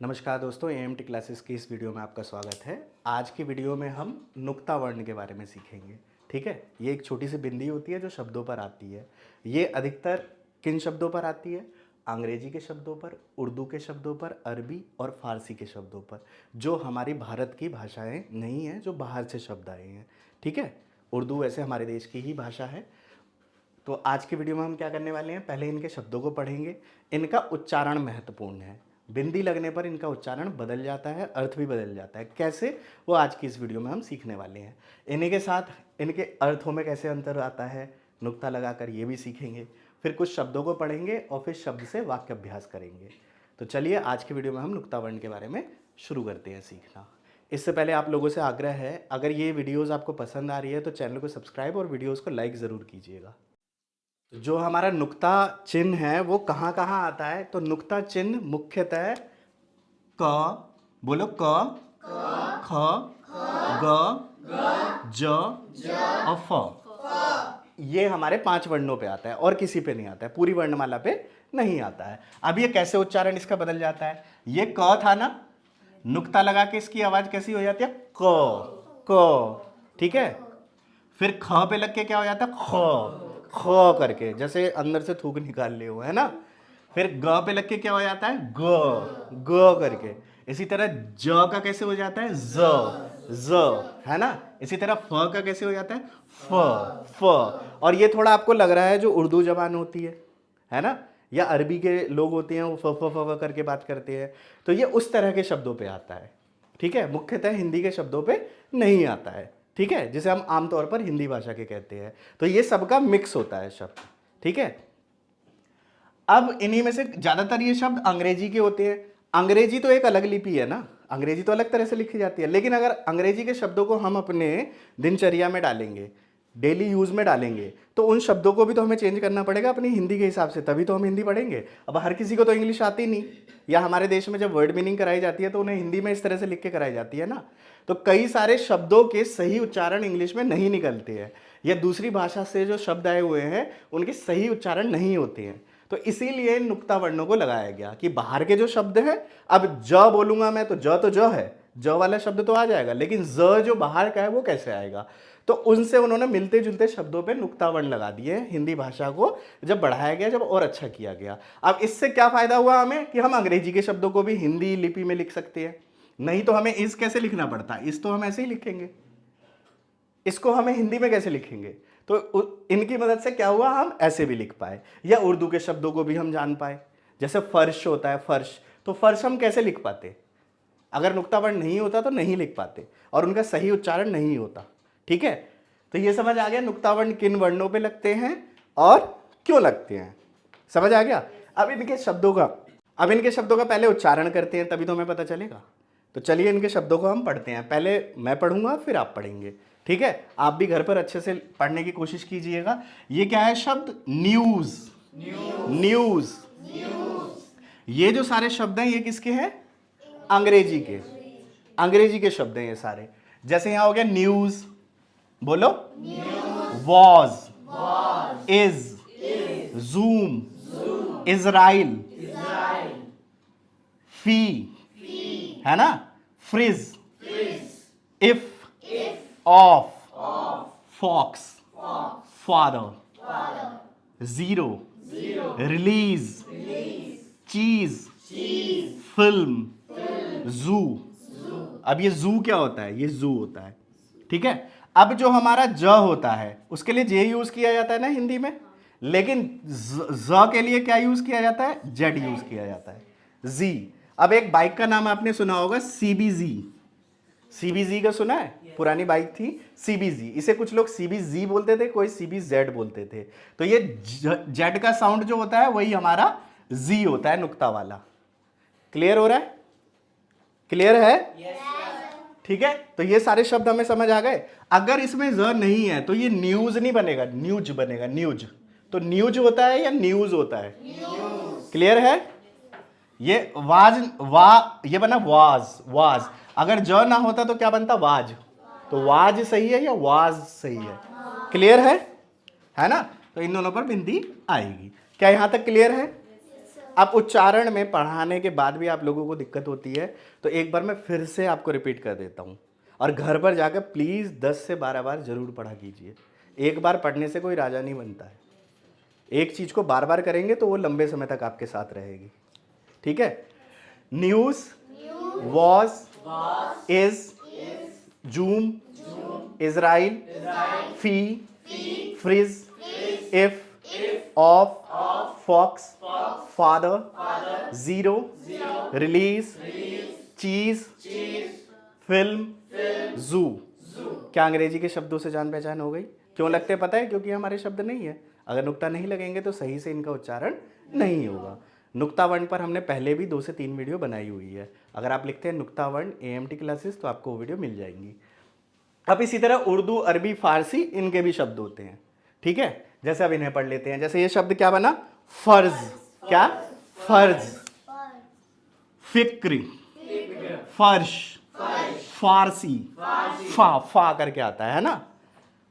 नमस्कार दोस्तों, EMT classes की इस वीडियो में आपका स्वागत है। आज की वीडियो में हम नुक्ता वर्ण के बारे में सीखेंगे। ठीक है, ये एक छोटी सी बिंदी होती है जो शब्दों पर आती है। ये अधिकतर किन शब्दों पर आती है? अंग्रेजी के शब्दों पर, उर्दू के शब्दों पर, अरबी और फारसी के शब्दों पर, जो हमारी भारत की भाषाएं नहीं हैं, जो बाहर से शब्द आए हैं। ठीक है, उर्दू वैसे हमारे देश की ही भाषा है। तो आज की वीडियो में हम क्या करने वाले हैं, पहले इनके शब्दों को पढ़ेंगे। इनका उच्चारण महत्वपूर्ण है। बिंदी लगने पर इनका उच्चारण बदल जाता है, अर्थ भी बदल जाता है। कैसे, वो आज की इस वीडियो में हम सीखने वाले हैं। इन्हीं के साथ इनके अर्थों में कैसे अंतर आता है, नुक्ता लगाकर ये भी सीखेंगे। फिर कुछ शब्दों को पढ़ेंगे और फिर शब्द से वाक्य अभ्यास करेंगे। तो चलिए आज की वीडियो में हम नुक्ता वर्ण के बारे में शुरू करते हैं सीखना। इससे पहले आप लोगों से आग्रह है, अगर ये वीडियोज़ आपको पसंद आ रही है तो चैनल को सब्सक्राइब और वीडियोज़ को लाइक ज़रूर कीजिएगा। जो हमारा नुक्ता चिन्ह है वो कहाँ कहाँ आता है? तो नुक्ता चिन्ह मुख्यतः क, बोलो क, ख, ग, ज और फ। ये हमारे 5 वर्णों पे आता है और किसी पे नहीं आता है, पूरी वर्णमाला पे नहीं आता है। अब ये कैसे उच्चारण इसका बदल जाता है? ये क था ना, नुक्ता लगा के इसकी आवाज कैसी हो जाती है? क। ठीक है, फिर ख पे लग के क्या हो जाता है? ख करके, जैसे अंदर से थूक निकाल ले हो, है ना। फिर ग पे लग के क्या हो जाता है? ग करके। इसी तरह ज का कैसे हो जाता है? ज, है ना। इसी तरह फ का कैसे हो जाता है? फ। और ये थोड़ा आपको लग रहा है जो उर्दू जबान होती है ना, या अरबी के लोग होते हैं वो फ करके बात करते हैं, तो ये उस तरह के शब्दों पे आता है। ठीक है, मुख्यतः हिंदी के शब्दों पे नहीं आता है। ठीक है, जिसे हम आमतौर पर हिंदी भाषा के कहते हैं। तो ये सबका मिक्स होता है शब्द। ठीक है, अब इन्हीं में से ज्यादातर ये शब्द अंग्रेजी के होते हैं। अंग्रेजी तो एक अलग लिपि है ना, अंग्रेजी तो अलग तरह से लिखी जाती है। लेकिन अगर अंग्रेजी के शब्दों को हम अपने दिनचर्या में डालेंगे, डेली यूज में डालेंगे, तो उन शब्दों को भी तो हमें चेंज करना पड़ेगा अपनी हिंदी के हिसाब से, तभी तो हम हिंदी पढ़ेंगे। अब हर किसी को तो इंग्लिश आती नहीं, या हमारे देश में जब वर्ड मीनिंग कराई जाती है तो उन्हें हिंदी में इस तरह से लिख के कराई जाती है ना। तो कई सारे शब्दों के सही उच्चारण इंग्लिश में नहीं निकलते हैं, या दूसरी भाषा से जो शब्द आए हुए हैं उनके सही उच्चारण नहीं होते हैं। तो इसीलिए नुक्ता वर्णों को लगाया गया कि बाहर के जो शब्द हैं, अब ज बोलूंगा मैं तो ज है, ज वाला शब्द तो आ जाएगा, लेकिन ज जो बाहर का है वो कैसे आएगा? तो उनसे उन्होंने मिलते जुलते शब्दों पे नुक्ता वर्ण लगा दिए। हिंदी भाषा को जब बढ़ाया गया, जब और अच्छा किया गया। अब इससे क्या फायदा हुआ हमें कि हम अंग्रेजी के शब्दों को भी हिंदी लिपि में लिख सकते हैं। नहीं तो हमें इस कैसे लिखना पड़ता, इस तो हम ऐसे ही लिखेंगे, इसको हमें हिंदी में कैसे लिखेंगे? तो इनकी मदद से क्या हुआ, हम ऐसे भी लिख पाए, या उर्दू के शब्दों को भी हम जान पाए। जैसे फर्श होता है, फर्श, तो फर्श हम कैसे लिख पाते? अगर नुक्ता वर्ण नहीं होता तो नहीं लिख पाते, और उनका सही उच्चारण नहीं होता। ठीक है, तो ये समझ आ गया नुक्ता वर्ण किन वर्णों पे लगते हैं और क्यों लगते हैं, समझ आ गया। अब इनके शब्दों का पहले उच्चारण करते हैं, तभी तो हमें पता चलेगा। तो चलिए इनके शब्दों को हम पढ़ते हैं। पहले मैं पढ़ूंगा फिर आप पढ़ेंगे। ठीक है, आप भी घर पर अच्छे से पढ़ने की कोशिश कीजिएगा। ये क्या है शब्द? न्यूज। न्यूज। ये जो सारे शब्द हैं ये किसके हैं? अंग्रेजी के। अंग्रेजी के शब्द हैं ये सारे। जैसे यहां हो गया न्यूज, बोलो was, is, zoom, Israel, fee, है ना, fridge, if, of, fox, father, zero, release, cheese, film, zoo. अब ये जू क्या होता है? ये जू होता है। ठीक है, अब जो हमारा ज होता है उसके लिए जे यूज किया जाता है ना हिंदी में, लेकिन ज के लिए क्या यूज किया जाता है? जेड यूज किया जाता है, जी। अब एक बाइक का नाम आपने सुना होगा, सीबीजी। सीबीजी का सुना है? पुरानी बाइक थी सीबीजी, इसे कुछ लोग सीबीजी बोलते थे, कोई सीबीजेड बोलते थे। तो ये जेड का साउंड जो होता है वही हमारा जी होता है, नुक्ता वाला। क्लियर हो रहा है? क्लियर है? ठीक है, तो ये सारे शब्द हमें समझ आ गए। अगर इसमें ज नहीं है तो ये न्यूज नहीं बनेगा, न्यूज बनेगा, न्यूज। तो न्यूज होता है या न्यूज होता है? क्लियर है? ये ये बना वाज। अगर ज ना होता तो क्या बनता? वाज। तो वाज सही है या वाज सही है? क्लियर है ना? तो इन दोनों पर बिंदी आएगी। क्या यहां तक क्लियर है? अब उच्चारण में पढ़ाने के बाद भी आप लोगों को दिक्कत होती है, तो एक बार मैं फिर से आपको रिपीट कर देता हूँ, और घर पर जाकर प्लीज़ 10 से 12 बार ज़रूर पढ़ा कीजिए। एक बार पढ़ने से कोई राजा नहीं बनता है, एक चीज़ को बार बार करेंगे तो वो लंबे समय तक आपके साथ रहेगी। ठीक है। News, was, is, zoom, Israel, fee, fridge, if, of, fox, father, zero, release, cheese, film, zoo. क्या अंग्रेजी के शब्दों से जान पहचान हो गई? क्यों लगते पता है? क्योंकि हमारे शब्द नहीं है। अगर नुक्ता नहीं लगेंगे तो सही से इनका उच्चारण नहीं होगा। नुक्ता वर्ण पर हमने पहले भी 2 से 3 वीडियो बनाई हुई है। अगर आप लिखते हैं नुक्ता वर्ण AMT क्लासेस तो आपको वो वीडियो मिल जाएंगी। अब इसी तरह उर्दू, अरबी, फारसी, इनके भी शब्द होते हैं। ठीक है। जैसे अब इन्हें पढ़ लेते हैं। जैसे ये शब्द क्या बना? फर्ज। क्या? फर्ज। फिक्र, फर्श, फारसी, फा करके आता है ना।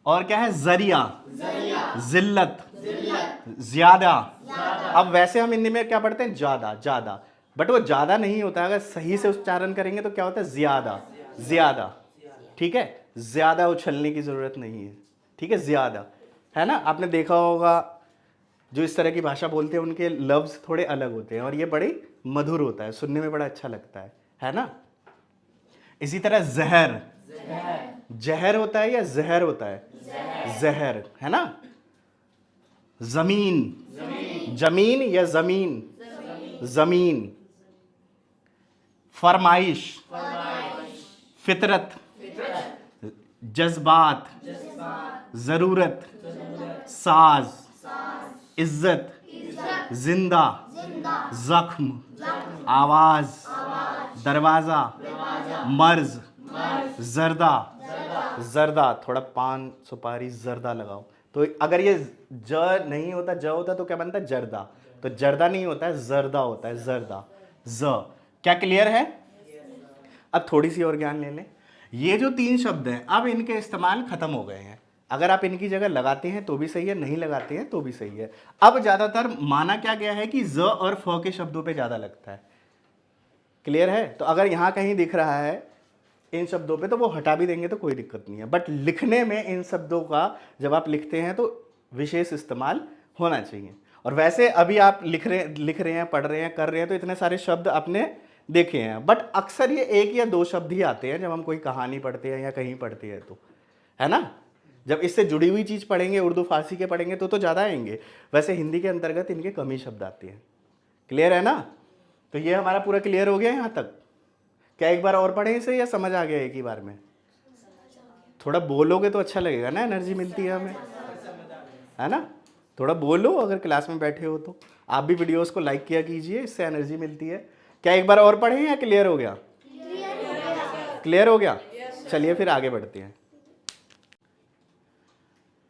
और क्या है? जरिया, जिल्लत, ज्यादा। अब वैसे हम हिंदी में क्या पढ़ते हैं? ज्यादा, ज्यादा, बट वो ज्यादा नहीं होता। अगर सही से उच्चारण करेंगे तो क्या होता है? ज्यादा, ज्यादा। ठीक है। ज्यादा उछलने की जरूरत नहीं है। ठीक है। ज्यादा, है ना। आपने देखा होगा जो इस तरह की भाषा बोलते हैं उनके लफ्ज थोड़े अलग होते हैं और ये बड़ी मधुर होता है, सुनने में बड़ा अच्छा लगता है ना। इसी तरह जहर, जहर होता है या जहर होता है? जहर, है ना। जमीन, जमीन या जमीन? जमीन। फरमाइश, फितरत, जज्बात, जरूरत, साज, इज्जत, जिंदा, जख्म, आवाज, दरवाजा, मर्ज, जर्दा, जर्दा। थोड़ा पान सुपारी जर्दा लगाओ। तो अगर ये ज नहीं होता, ज होता तो क्या बनता है? जर्दा। तो जर्दा नहीं होता है, जर्दा होता है, जर्दा। ज। क्या क्लियर है? अब थोड़ी सी और ज्ञान ले लें। ये जो 3 शब्द हैं अब इनके इस्तेमाल खत्म हो गए हैं। अगर आप इनकी जगह लगाते हैं तो भी सही है, नहीं लगाते हैं तो भी सही है। अब ज्यादातर माना क्या गया है कि ज और फ के शब्दों पे ज्यादा लगता है। क्लियर है? तो अगर यहां कहीं दिख रहा है इन शब्दों पे तो वो हटा भी देंगे तो कोई दिक्कत नहीं है, बट लिखने में इन शब्दों का जब आप लिखते हैं तो विशेष इस्तेमाल होना चाहिए। और वैसे अभी आप लिख रहे हैं, पढ़ रहे हैं, कर रहे हैं तो इतने सारे शब्द आपने देखे हैं, बट अक्सर ये 1 या 2 शब्द ही आते हैं जब हम कोई कहानी पढ़ते हैं या कहीं पढ़ते हैं तो, है ना। जब इससे जुड़ी हुई चीज़ पढ़ेंगे, उर्दू फारसी के पढ़ेंगे तो ज़्यादा आएंगे। वैसे हिंदी के अंतर्गत इनके कम ही शब्द आते हैं। क्लियर है ना। तो ये हमारा पूरा क्लियर हो गया यहाँ तक। क्या एक बार और पढ़ें इसे या समझ आ गया एक ही बार में? थोड़ा बोलोगे तो अच्छा लगेगा ना, एनर्जी मिलती है हमें, है ना। थोड़ा बोलो अगर क्लास में बैठे हो तो। आप भी वीडियोस को लाइक किया कीजिए, इससे एनर्जी मिलती है। क्या एक बार और पढ़ें या क्लियर हो गया? क्लियर हो गया। चलिए फिर आगे बढ़ते हैं।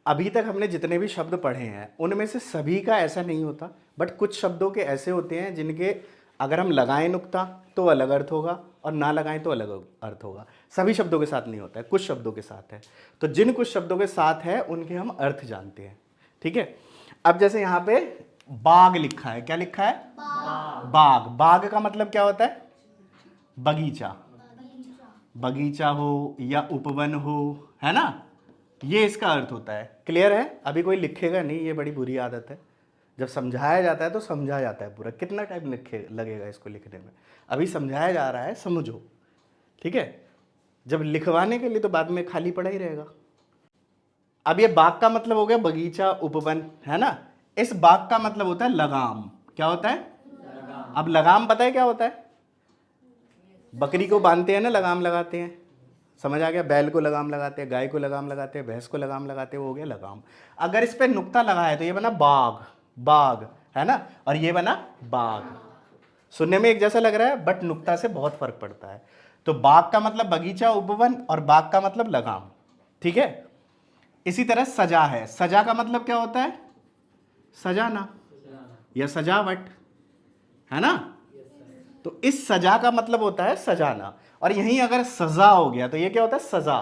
अभी तक हमने जितने भी शब्द पढ़े हैं उनमें से सभी का ऐसा नहीं होता, बट कुछ शब्दों के ऐसे होते हैं जिनके अगर हम लगाएं नुक्ता तो अलग अर्थ होगा और ना लगाएं तो अलग अर्थ होगा। सभी शब्दों के साथ नहीं होता है, कुछ शब्दों के साथ है। तो जिन कुछ शब्दों के साथ है उनके हम अर्थ जानते हैं। ठीक है। अब जैसे यहाँ पे बाग लिखा है, क्या लिखा है? बाग। बाग का मतलब क्या होता है? बगीचा। बगीचा हो या उपवन हो, है ना, ये इसका अर्थ होता है। क्लियर है? अभी कोई लिखेगा नहीं, ये बड़ी बुरी आदत है। जब समझाया जाता है तो समझा जाता है पूरा। कितना टाइम लगेगा इसको लिखने में? अभी समझाया जा रहा है, समझो। ठीक है। जब लिखवाने के लिए तो बाद में खाली पड़ा ही रहेगा। अब ये बाग का मतलब हो गया बगीचा, उपवन, है ना। इस बाग का मतलब होता है लगाम। क्या होता है? अब लगाम पता है क्या होता है? बकरी को बांधते हैं ना, लगाम लगाते हैं। समझ आ गया? बैल को लगाम लगाते हैं, गाय को लगाम लगाते हैं, भैंस को लगाम लगाते हैं, वो हो गया लगाम। अगर इस पे नुक्ता लगा है तो ये बना बाग, बाग, है ना, और ये बना बाग। सुनने में एक जैसा लग रहा है बट नुक्ता से बहुत फर्क पड़ता है। तो बाग का मतलब बगीचा, उपवन, और बाग का मतलब लगाम। ठीक है। इसी तरह सजा है। सजा का मतलब क्या होता है? सजाना या सजावट, है ना। तो इस सजा का मतलब होता है सजाना। और यहीं अगर सजा हो गया तो ये क्या होता है? सजा।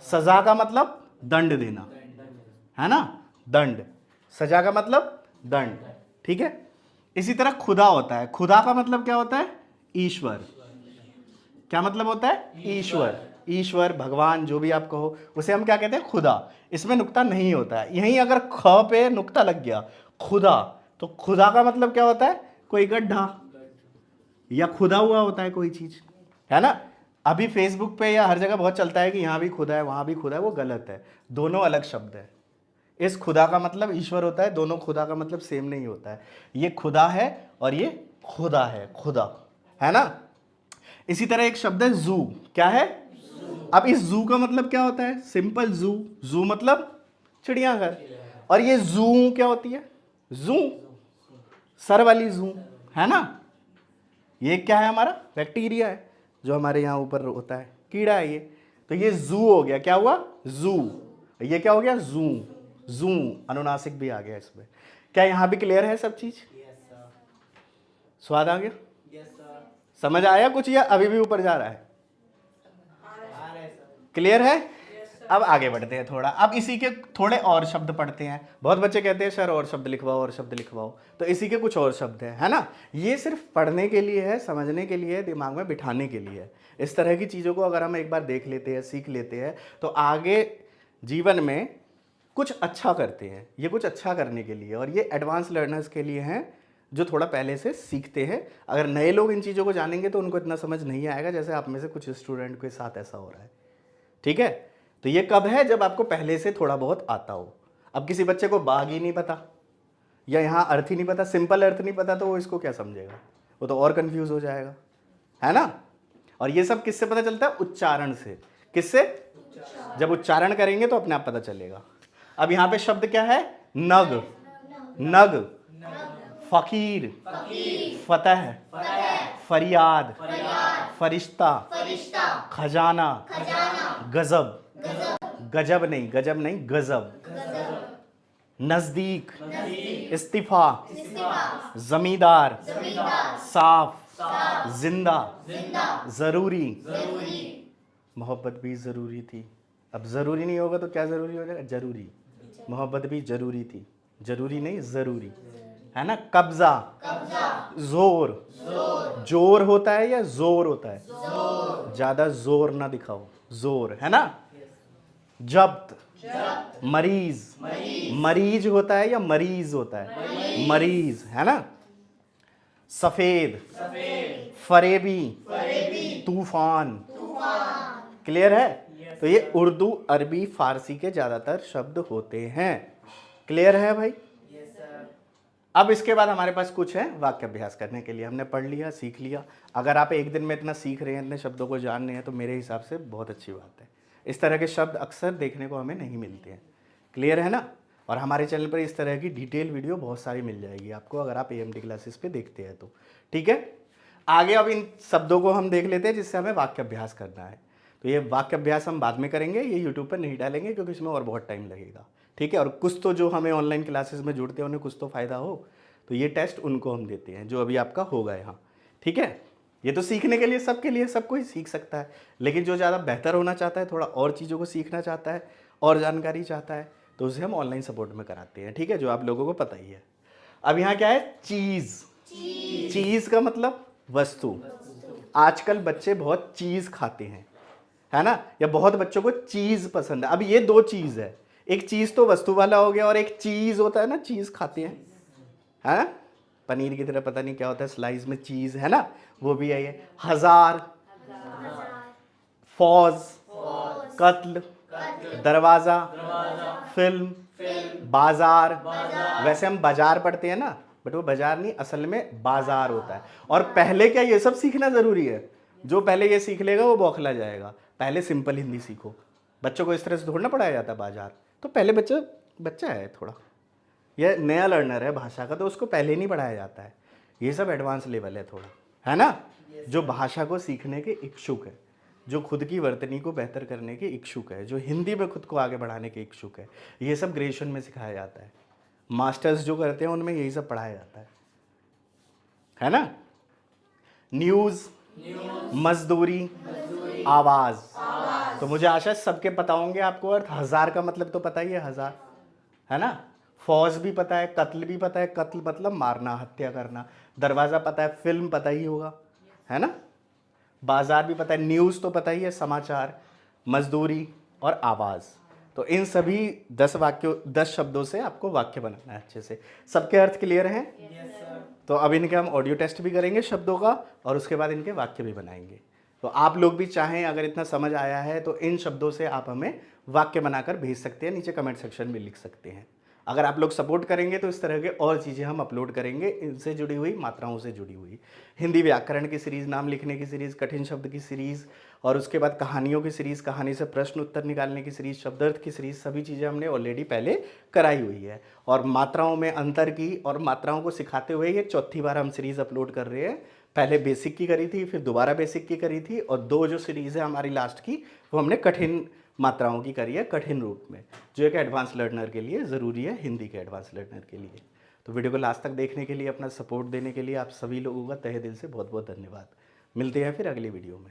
सजा का मतलब दंड देना, है ना, दंड। सजा का मतलब दंड। ठीक है। इसी तरह खुदा होता है, खुदा का मतलब क्या होता है? ईश्वर। क्या मतलब होता है? ईश्वर। ईश्वर, भगवान, जो भी आप कहो उसे हम क्या कहते हैं? खुदा। इसमें नुक्ता नहीं होता है। यहीं अगर ख पे नुक्ता लग गया, खुदा, तो खुदा का मतलब क्या होता है? कोई गड्ढा या खुदा हुआ होता है कोई चीज, है ना। अभी फेसबुक पे या हर जगह बहुत चलता है कि यहाँ भी खुदा है वहां भी खुदा है, वो गलत है। दोनों अलग शब्द है। इस खुदा का मतलब ईश्वर होता है, दोनों खुदा का मतलब सेम नहीं होता है। ये खुदा है और ये खुदा है, खुदा, है ना। इसी तरह एक शब्द है जू। क्या है? अब इस जू का मतलब क्या होता है? सिंपल, जू। जू मतलब चिड़ियाघर। और ये जू क्या होती है? जू, सर वाली जू, है ना। ये क्या है? हमारा बैक्टीरिया है जो हमारे यहाँ ऊपर होता है, कीड़ा है ये। तो ये जू हो गया। क्या हुआ? जू। ये क्या हो गया? जू। जू, अनुनासिक भी आ गया इसमें। क्या यहाँ भी क्लियर है सब चीज? स्वाद आ गया? समझ आया कुछ या अभी भी ऊपर जा रहा है? क्लियर है? अब आगे बढ़ते हैं थोड़ा। अब इसी के थोड़े और शब्द पढ़ते हैं। बहुत बच्चे कहते हैं सर और शब्द लिखवाओ, और शब्द लिखवाओ। तो इसी के कुछ और शब्द हैं, है ना। ये सिर्फ पढ़ने के लिए है, समझने के लिए है, दिमाग में बिठाने के लिए है। इस तरह की चीज़ों को अगर हम एक बार देख लेते हैं, सीख लेते हैं, तो आगे जीवन में कुछ अच्छा करते हैं। ये कुछ अच्छा करने के लिए, और ये एडवांस लर्नर्स के लिए हैं जो थोड़ा पहले से सीखते हैं। अगर नए लोग इन चीज़ों को जानेंगे तो उनको इतना समझ नहीं आएगा, जैसे आप में से कुछ स्टूडेंट के साथ ऐसा हो रहा है। ठीक है। तो ये कब है? जब आपको पहले से थोड़ा बहुत आता हो। अब किसी बच्चे को बाग ही नहीं पता, या यहाँ अर्थ ही नहीं पता, सिंपल अर्थ नहीं पता, तो वो इसको क्या समझेगा? वो तो और कंफ्यूज हो जाएगा, है ना। और ये सब किससे पता चलता है? उच्चारण से। किससे? जब उच्चारण करेंगे तो अपने आप पता चलेगा। अब यहाँ पे शब्द क्या है? नग, नग, फकीर, फतह, फरियाद, फरिश्ता, खजाना, गजब, गजब नहीं, गजब नहीं, गजब, नजदीक, इस्तीफा, जमींदार, साफ, जिंदा, जरूरी। मोहब्बत भी जरूरी थी। अब जरूरी नहीं होगा तो क्या जरूरी हो जाएगा? जरूरी। मोहब्बत भी जरूरी थी, जरूरी नहीं, जरूरी, है ना। कब्जा, जोर, जोर होता है या जोर होता है? ज्यादा जोर ना दिखाओ, जोर, है ना। जब्त, मरीज, मरीज होता है या मरीज होता है? मरीज, है ना। सफेद, फरेबी, तूफान। क्लियर है? तो ये उर्दू, अरबी, फारसी के ज्यादातर शब्द होते हैं। क्लियर है भाई? अब इसके बाद हमारे पास कुछ है वाक्य अभ्यास करने के लिए। हमने पढ़ लिया, सीख लिया। अगर आप एक दिन में इतना सीख रहे हैं, इतने शब्दों को जान रहे हैं, तो मेरे हिसाब से बहुत अच्छी बात है। इस तरह के शब्द अक्सर देखने को हमें नहीं मिलते हैं। क्लियर है ना। और हमारे चैनल पर इस तरह की डिटेल वीडियो बहुत सारी मिल जाएगी आपको, अगर आप AMT क्लासेस पे देखते हैं तो। ठीक है। आगे अब इन शब्दों को हम देख लेते हैं जिससे हमें वाक्य अभ्यास करना है। तो ये वाक्य अभ्यास हम बाद में करेंगे, ये यूट्यूब पर नहीं डालेंगे क्योंकि इसमें और बहुत टाइम लगेगा। ठीक है। और कुछ तो जो हमें ऑनलाइन क्लासेस में जुड़ते हैं उन्हें कुछ तो फ़ायदा हो, तो ये टेस्ट उनको हम देते हैं जो अभी आपका होगा यहाँ। ठीक है। ये तो सीखने के लिए, सबके लिए, सब कोई सीख सकता है। लेकिन जो ज़्यादा बेहतर होना चाहता है, थोड़ा और चीज़ों को सीखना चाहता है, और जानकारी चाहता है, तो उसे हम ऑनलाइन सपोर्ट में कराते हैं। ठीक है, जो आप लोगों को पता ही है। अब यहाँ क्या है? चीज़। चीज़ का मतलब वस्तु। आजकल बच्चे बहुत चीज़ खाते हैं, है ना, या बहुत बच्चों को चीज़ पसंद है। अब ये दो चीज़ है, एक चीज़ तो वस्तु वाला हो गया, और एक चीज़ होता है ना, चीज़ खाते हैं, है पनीर की तरह, पता नहीं क्या होता है स्लाइस में चीज़, है ना, वो भी है। ये हजार, फौज, कत्ल, दरवाज़ा, फिल्म, बाजार। वैसे हम बाजार पढ़ते हैं ना, बट वो बाजार नहीं, असल में बाजार होता है। और पहले क्या ये सब सीखना ज़रूरी है? जो पहले ये सीख लेगा वो बौखला जाएगा। पहले सिंपल हिंदी सीखो। बच्चों को इस तरह से थोड़ा ना पढ़ाया जाता बाजार। तो पहले बच्चा है थोड़ा, यह नया लर्नर है भाषा का, तो उसको पहले नहीं पढ़ाया जाता है। ये सब एडवांस लेवल है थोड़ा, है ना। जो भाषा को सीखने के इच्छुक है, जो खुद की वर्तनी को बेहतर करने के इच्छुक है, जो हिंदी में खुद को आगे बढ़ाने के इच्छुक है, ये सब ग्रेजुएशन में सिखाया जाता है। मास्टर्स जो करते हैं उनमें यही सब पढ़ाया जाता है ना। न्यूज़, मजदूरी, आवाज़। तो मुझे आशा है सबके पता होंगे आपको अर्थ। हजार का मतलब तो पता ही है, हजार, है ना। फौज भी पता है, कत्ल भी पता है, कत्ल मतलब मारना, हत्या करना। दरवाज़ा पता है, फिल्म पता ही होगा, है ना। बाजार भी पता है, न्यूज़ तो पता ही है, समाचार, मजदूरी और आवाज़। तो इन सभी 10 शब्दों से आपको वाक्य बनाना है अच्छे से। सबके अर्थ क्लियर हैं? तो अब इनके हम ऑडियो टेस्ट भी करेंगे शब्दों का, और उसके बाद इनके वाक्य भी बनाएंगे। तो आप लोग भी चाहें, अगर इतना समझ आया है तो इन शब्दों से आप हमें वाक्य बनाकर भेज सकते हैं, नीचे कमेंट सेक्शन में लिख सकते हैं। अगर आप लोग सपोर्ट करेंगे तो इस तरह के और चीज़ें हम अपलोड करेंगे, इनसे जुड़ी हुई, मात्राओं से जुड़ी हुई, हिंदी व्याकरण की सीरीज़, नाम लिखने की सीरीज़, कठिन शब्द की सीरीज़, और उसके बाद कहानियों की सीरीज़, कहानी से प्रश्न उत्तर निकालने की सीरीज़, शब्दार्थ की सीरीज़, सभी चीज़ें हमने ऑलरेडी पहले कराई हुई है। और मात्राओं में अंतर की और मात्राओं को सिखाते हुए ये चौथी बार हम सीरीज़ अपलोड कर रहे हैं। पहले बेसिक की करी थी, फिर दोबारा बेसिक की करी थी, और 2 जो सीरीज़ है हमारी लास्ट की, वो हमने कठिन मात्राओं की करी है, कठिन रूप में, जो एक एडवांस लर्नर के लिए ज़रूरी है, हिंदी के एडवांस लर्नर के लिए। तो वीडियो को लास्ट तक देखने के लिए, अपना सपोर्ट देने के लिए आप सभी लोगों का तहे दिल से बहुत बहुत धन्यवाद। मिलते हैं फिर अगली वीडियो में।